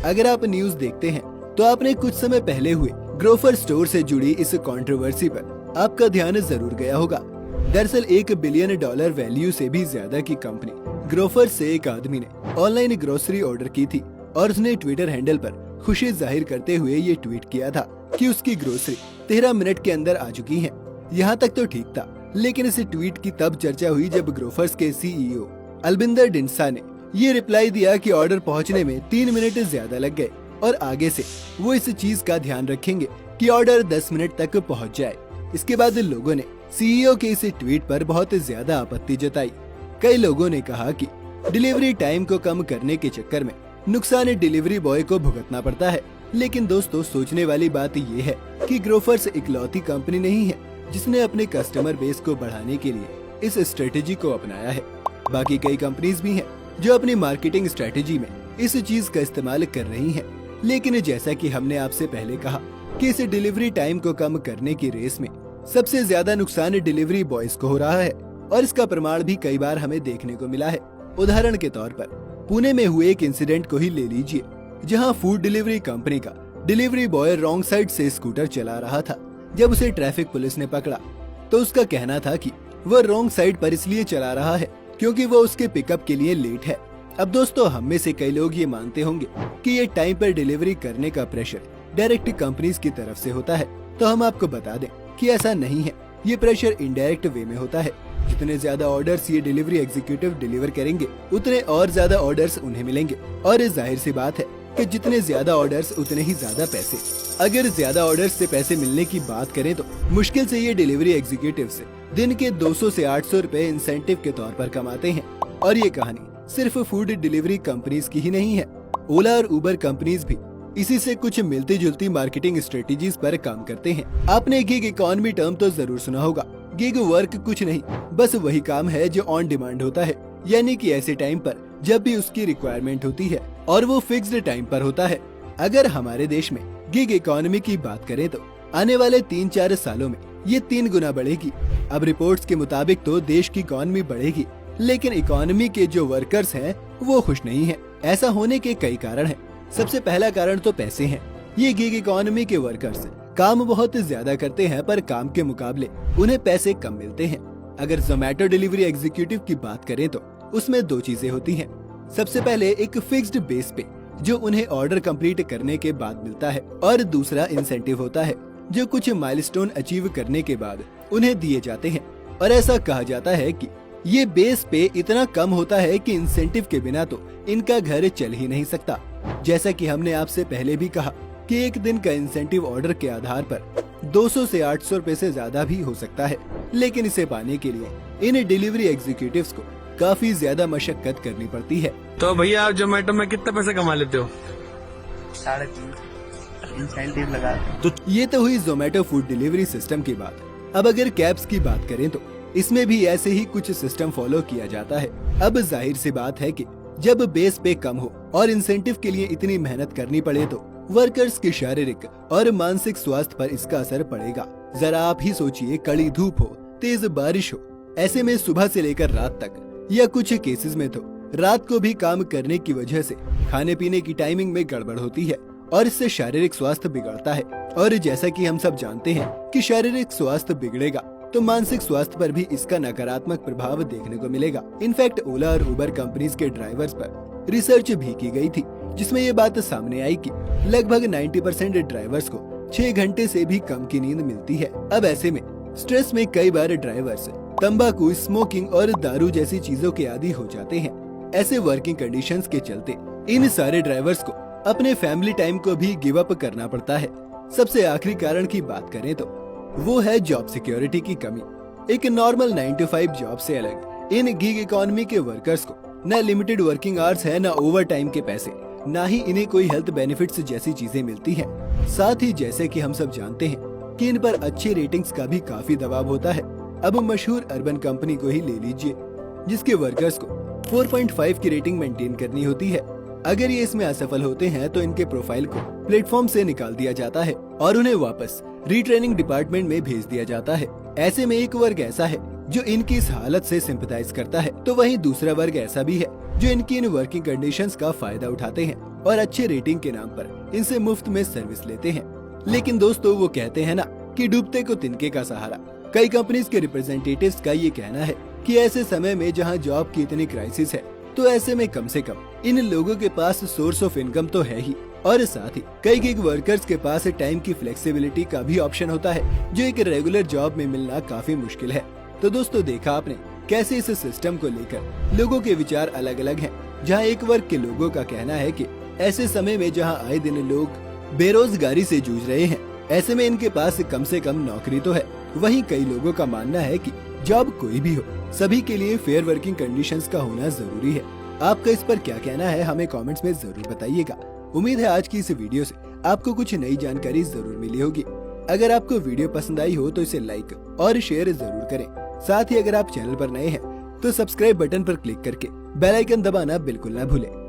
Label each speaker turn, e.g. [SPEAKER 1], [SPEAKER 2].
[SPEAKER 1] अगर आप न्यूज देखते हैं तो आपने कुछ समय पहले हुए ग्रोफर स्टोर से जुड़ी इस कंट्रोवर्सी पर आपका ध्यान जरूर गया होगा। दरअसल $1 बिलियन वैल्यू से भी ज्यादा की कंपनी ग्रोफर से एक आदमी ने ऑनलाइन ग्रोसरी ऑर्डर की थी और उसने ट्विटर हैंडल पर खुशी जाहिर करते हुए ये ट्वीट किया था कि उसकी ग्रोसरी 13 मिनट के अंदर आ चुकी है। यहाँ तक तो ठीक था, लेकिन इस ट्वीट की तब चर्चा हुई जब ग्रोफर्स के CEO अलबिंदर डिंसा ने ये रिप्लाई दिया कि ऑर्डर पहुँचने में 3 मिनट ज्यादा लग गए और आगे से वो इस चीज का ध्यान रखेंगे कि ऑर्डर 10 मिनट तक पहुँच जाए। इसके बाद लोगों ने CEO के इस ट्वीट पर बहुत ज्यादा आपत्ति जताई। कई लोगों ने कहा कि डिलीवरी टाइम को कम करने के चक्कर में नुकसान डिलीवरी बॉय को भुगतना पड़ता है। लेकिन दोस्तों, सोचने वाली बात ये है कि ग्रोफर्स इकलौती कंपनी नहीं है जिसने अपने कस्टमर बेस को बढ़ाने के लिए इस स्ट्रेटेजी को अपनाया है। बाकी कई कंपनीज भी हैं जो अपनी मार्केटिंग स्ट्रेटेजी में इस चीज का इस्तेमाल कर रही हैं। लेकिन जैसा कि हमने आपसे पहले कहा कि इस डिलीवरी टाइम को कम करने की रेस में सबसे ज्यादा नुकसान डिलीवरी बॉयज को हो रहा है और इसका प्रमाण भी कई बार हमें देखने को मिला है। उदाहरण के तौर पर पुणे में हुए एक इंसिडेंट को ही ले लीजिए, जहां फूड डिलीवरी कंपनी का डिलीवरी बॉय रॉन्ग साइड से स्कूटर चला रहा था। जब उसे ट्रैफिक पुलिस ने पकड़ा तो उसका कहना था कि वह रॉन्ग साइड पर इसलिए चला रहा है क्योंकि वो उसके पिकअप के लिए लेट है। अब दोस्तों, हम में से कई लोग ये मानते होंगे कि ये टाइम पर डिलीवरी करने का प्रेशर डायरेक्ट कंपनीज की तरफ से होता है, तो हम आपको बता दें कि ऐसा नहीं है। ये प्रेशर इनडायरेक्ट वे में होता है। जितने ज्यादा ऑर्डर्स ये डिलीवरी एग्जीक्यूटिव डिलीवर करेंगे उतने और ज्यादा ऑर्डर्स उन्हें मिलेंगे और जाहिर सी बात है कि जितने ज्यादा ऑर्डर्स उतने ही ज्यादा पैसे। अगर ज्यादा ऑर्डर्स से पैसे मिलने की बात करें तो मुश्किल से ये डिलीवरी एग्जीक्यूटिव से दिन के 200 से 800 रुपए इंसेंटिव के तौर पर कमाते हैं। और ये कहानी सिर्फ फूड डिलीवरी कंपनीज की ही नहीं है। ओला और उबर कंपनीज भी इसी से कुछ मिलती जुलती मार्केटिंग स्ट्रेटेजीज पर काम करते हैं। आपने गिग इकोनॉमी टर्म तो जरूर सुना होगा। गिग वर्क कुछ नहीं, बस वही काम है जो ऑन डिमांड होता है, यानी कि ऐसे टाइम पर जब भी उसकी रिक्वायरमेंट होती है और वो फिक्स्ड टाइम पर होता है। अगर हमारे देश में गिग इकोनॉमी की बात करें तो आने वाले 3-4 सालों में ये 3 गुना बढ़ेगी। अब रिपोर्ट्स के मुताबिक तो देश की इकोनॉमी बढ़ेगी, लेकिन इकोनॉमी के जो वर्कर्स हैं वो खुश नहीं है। ऐसा होने के कई कारण हैं। सबसे पहला कारण तो पैसे हैं। ये गिग इकोनॉमी के वर्कर्स काम बहुत ज्यादा करते हैं पर काम के मुकाबले उन्हें पैसे कम मिलते हैं। अगर जोमेटो डिलीवरी एग्जीक्यूटिव की बात करें तो उसमें 2 चीजें होती हैं। सबसे पहले एक फिक्स्ड बेस पे जो उन्हें ऑर्डर कंप्लीट करने के बाद मिलता है और दूसरा इंसेंटिव होता है जो कुछ माइलस्टोन अचीव करने के बाद उन्हें दिए जाते हैं। और ऐसा कहा जाता है कि ये बेस पे इतना कम होता है कि इंसेंटिव के बिना तो इनका घर चल ही नहीं सकता। जैसा कि हमने आपसे पहले भी कहा कि एक दिन का इंसेंटिव ऑर्डर के आधार पर 200 से 800 रुपए से ज्यादा भी हो सकता है। लेकिन इसे पाने के लिए इन डिलीवरी एग्जीक्यूटिव्स को काफी ज्यादा मशक्कत करनी पड़ती है।
[SPEAKER 2] तो भैया आप जोमेटो में कितने पैसे कमा लेते हो?
[SPEAKER 3] 3.5 इंसेंटिव लगा।
[SPEAKER 1] तो ये तो हुई जोमेटो फूड डिलीवरी सिस्टम की बात। अब अगर कैब्स की बात करें तो इसमें भी ऐसे ही कुछ सिस्टम फॉलो किया जाता है। अब जाहिर सी बात है कि जब बेस पे कम हो और इंसेंटिव के लिए इतनी मेहनत करनी पड़े तो वर्कर्स के शारीरिक और मानसिक स्वास्थ्य पर इसका असर पड़ेगा। जरा आप ही सोचिए, कड़ी धूप हो, तेज बारिश हो, ऐसे में सुबह से लेकर रात तक या कुछ केसेस में तो रात को भी काम करने की वजह से खाने पीने की टाइमिंग में गड़बड़ होती है और इससे शारीरिक स्वास्थ्य बिगड़ता है। और जैसा कि हम सब जानते हैं कि शारीरिक स्वास्थ्य बिगड़ेगा तो मानसिक स्वास्थ्य पर भी इसका नकारात्मक प्रभाव देखने को मिलेगा। इनफैक्ट ओला और उबर कंपनीज के ड्राइवर्स पर रिसर्च भी की गई थी जिसमें ये बात सामने आई कि लगभग 90% ड्राइवर्स को 6 घंटे से भी कम की नींद मिलती है। अब ऐसे में स्ट्रेस में कई बार ड्राइवर्स तंबाकू, स्मोकिंग और दारू जैसी चीजों के आदी हो जाते हैं। ऐसे वर्किंग कंडीशंस के चलते इन सारे ड्राइवर्स को अपने फैमिली टाइम को भी गिव अप करना पड़ता है। सबसे आखिरी कारण की बात करें तो वो है जॉब सिक्योरिटी की कमी। एक नॉर्मल 9 to 5 जॉब से अलग इन गिग इकोनॉमी के वर्कर्स को न लिमिटेड वर्किंग आवर्स है, न ओवर टाइम के पैसे, न ही इन्हें कोई हेल्थ बेनिफिट्स जैसी चीजें मिलती हैं। साथ ही जैसे कि हम सब जानते हैं कि इन पर अच्छी रेटिंग्स का भी काफी दबाव होता है। अब मशहूर अर्बन कंपनी को ही ले लीजिए जिसके वर्कर्स को 4.5 की रेटिंग मेंटेन करनी होती है। अगर ये इसमें असफल होते हैं तो इनके प्रोफाइल को प्लेटफॉर्म से निकाल दिया जाता है और उन्हें वापस रीट्रेनिंग डिपार्टमेंट में भेज दिया जाता है। ऐसे में एक वर्ग ऐसा है जो इनकी इस हालत से सिंपैथाइज करता है, तो वहीं दूसरा वर्ग ऐसा भी है जो इनकी इन वर्किंग कंडीशंस का फायदा उठाते हैं और अच्छे रेटिंग के नाम पर इनसे मुफ्त में सर्विस लेते हैं। लेकिन दोस्तों, वो कहते हैं ना कि डूबते को तिनके का सहारा। कई कंपनीज के रिप्रेजेंटेटिव्स का ये कहना है कि ऐसे समय में जहां जॉब की इतनी क्राइसिस है, तो ऐसे में कम से कम इन लोगों के पास सोर्स ऑफ इनकम तो है ही, और साथ ही कई गिग वर्कर्स के पास टाइम की फ्लेक्सिबिलिटी का भी ऑप्शन होता है, जो एक रेगुलर जॉब में मिलना काफी मुश्किल है। तो दोस्तों, देखा आपने कैसे इस सिस्टम को लेकर लोगों के विचार अलग अलग हैं। जहां एक वर्ग के लोगों का कहना है कि ऐसे समय में जहां आए दिन लोग बेरोजगारी से जूझ रहे हैं, ऐसे में इनके पास कम से कम नौकरी तो है। वहीं कई लोगों का मानना है कि जॉब कोई भी हो, सभी के लिए फेयर वर्किंग कंडीशंस का होना जरूरी है। आपका इस पर क्या कहना है, हमें कमेंट्स में जरूर बताइएगा। उम्मीद है आज की इस वीडियो से आपको कुछ नई जानकारी जरूर मिली होगी। अगर आपको वीडियो पसंद आई हो तो इसे लाइक और शेयर जरूर करें। साथ ही अगर आप चैनल पर नए हैं तो सब्सक्राइब बटन पर क्लिक करके बेल आइकन दबाना बिल्कुल ना भूलें।